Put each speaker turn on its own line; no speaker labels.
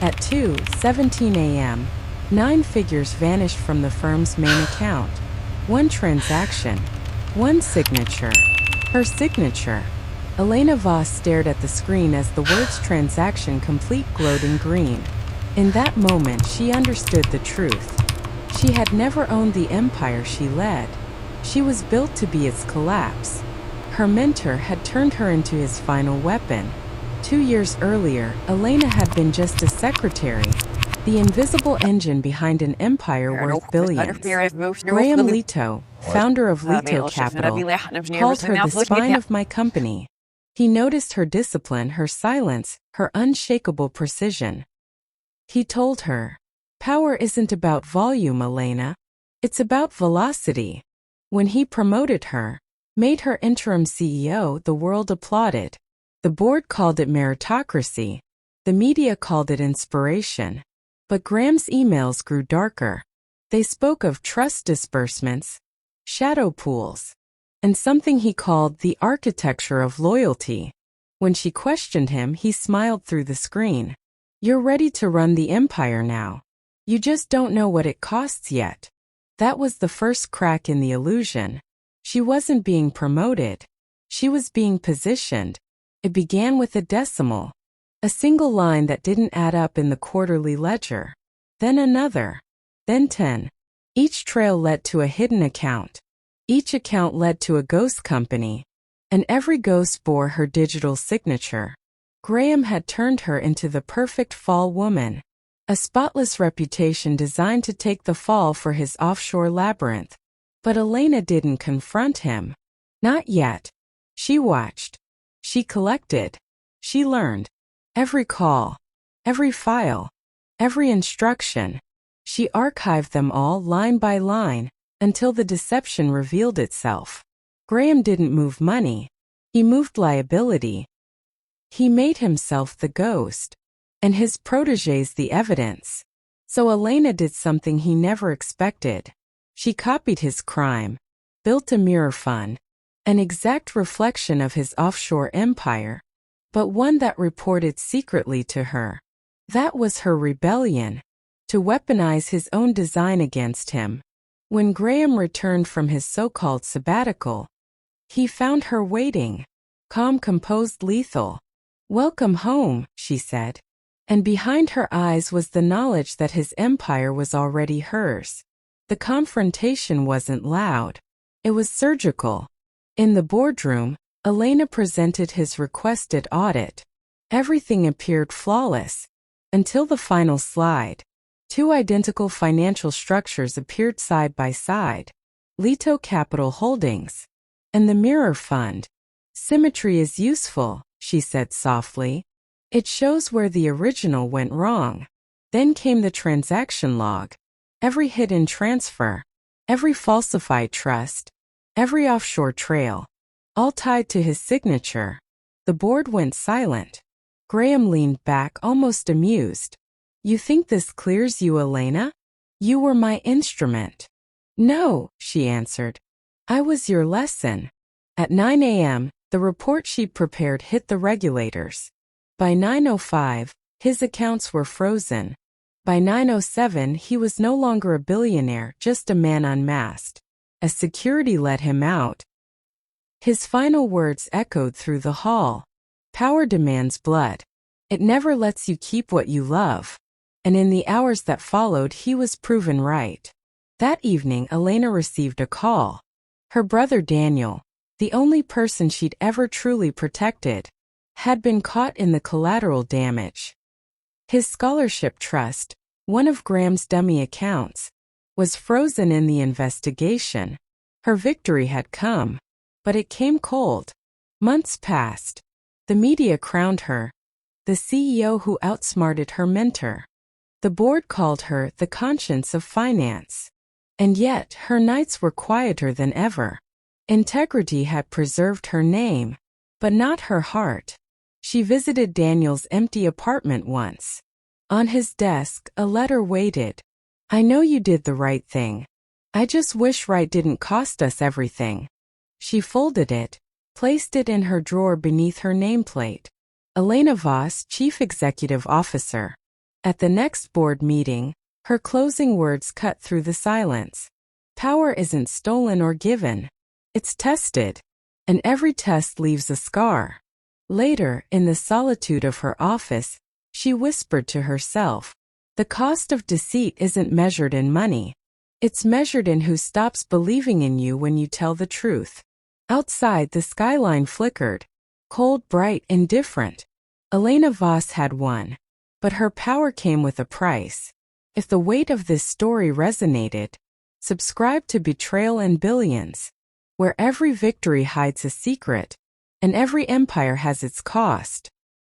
At 2:17 a.m., 9 figures vanished from the firm's main account. One transaction. One signature. Her signature. Elena Voss stared at the screen as the words "transaction complete" glowed in green. In that moment she understood the truth. She had never owned the empire she led. She was built to be its collapse. Her mentor had turned her into his final weapon. 2 years earlier, Elena had been just a secretary, the invisible engine behind an empire worth billions. Graham Leto, founder of Leto Capital, called her the spine of my company. He noticed her discipline, her silence, her unshakable precision. He told her, "Power isn't about volume, Elena. It's about velocity." When he promoted her, made her interim CEO, the world applauded. The board called it meritocracy. The media called it inspiration. But Graham's emails grew darker. They spoke of trust disbursements, shadow pools, and something he called the architecture of loyalty. When she questioned him, he smiled through the screen. "You're ready to run the empire now. You just don't know what it costs yet." That was the first crack in the illusion. She wasn't being promoted. She was being positioned. It began with a decimal, a single line that didn't add up in the quarterly ledger. Then another. Then 10. Each trail led to a hidden account. Each account led to a ghost company. And every ghost bore her digital signature. Graham had turned her into the perfect fall woman. A spotless reputation designed to take the fall for his offshore labyrinth. But Elena didn't confront him. Not yet. She watched. She collected. She learned. Every call. Every file. Every instruction. She archived them all line by line, until the deception revealed itself. Graham didn't move money. He moved liability. He made himself the ghost, and his protégés the evidence. So Elena did something he never expected. She copied his crime, built a mirror fund, an exact reflection of his offshore empire, but one that reported secretly to her. That was her rebellion, to weaponize his own design against him. When Graham returned from his so-called sabbatical, he found her waiting, calm, composed, lethal. "Welcome home," she said. And behind her eyes was the knowledge that his empire was already hers. The confrontation wasn't loud. It was surgical. In the boardroom, Elena presented his requested audit. Everything appeared flawless, until the final slide. 2 identical financial structures appeared side by side. Leto Capital Holdings and the Mirror Fund. "Symmetry is useful," she said softly. "It shows where the original went wrong." Then came the transaction log. Every hidden transfer, every falsified trust, every offshore trail, all tied to his signature. The board went silent. Graham leaned back, almost amused. "You think this clears you, Elena? You were my instrument." "No," she answered. "I was your lesson." At 9 a.m., the report she'd prepared hit the regulators. By 9:05, his accounts were frozen. By 9:07, he was no longer a billionaire, just a man unmasked. As security let him out, his final words echoed through the hall. "Power demands blood. It never lets you keep what you love." And in the hours that followed, he was proven right. That evening, Elena received a call. Her brother Daniel, the only person she'd ever truly protected, had been caught in the collateral damage. His scholarship trust, one of Graham's dummy accounts, was frozen in the investigation. Her victory had come, but it came cold. Months passed. The media crowned her the CEO who outsmarted her mentor. The board called her the conscience of finance. And yet, her nights were quieter than ever. Integrity had preserved her name, but not her heart. She visited Daniel's empty apartment once. On his desk, a letter waited. "I know you did the right thing. I just wish right didn't cost us everything." She folded it, placed it in her drawer beneath her nameplate. Elena Voss, Chief Executive Officer. At the next board meeting, her closing words cut through the silence. Power isn't stolen or given. It's tested. And every test leaves a scar. Later, in the solitude of her office, she whispered to herself, "The cost of deceit isn't measured in money. It's measured in who stops believing in you when you tell the truth." Outside, the skyline flickered. Cold, bright, indifferent. Elena Voss had won. But her power came with a price. If the weight of this story resonated, subscribe to Betrayal and Billions, where every victory hides a secret, and every empire has its cost.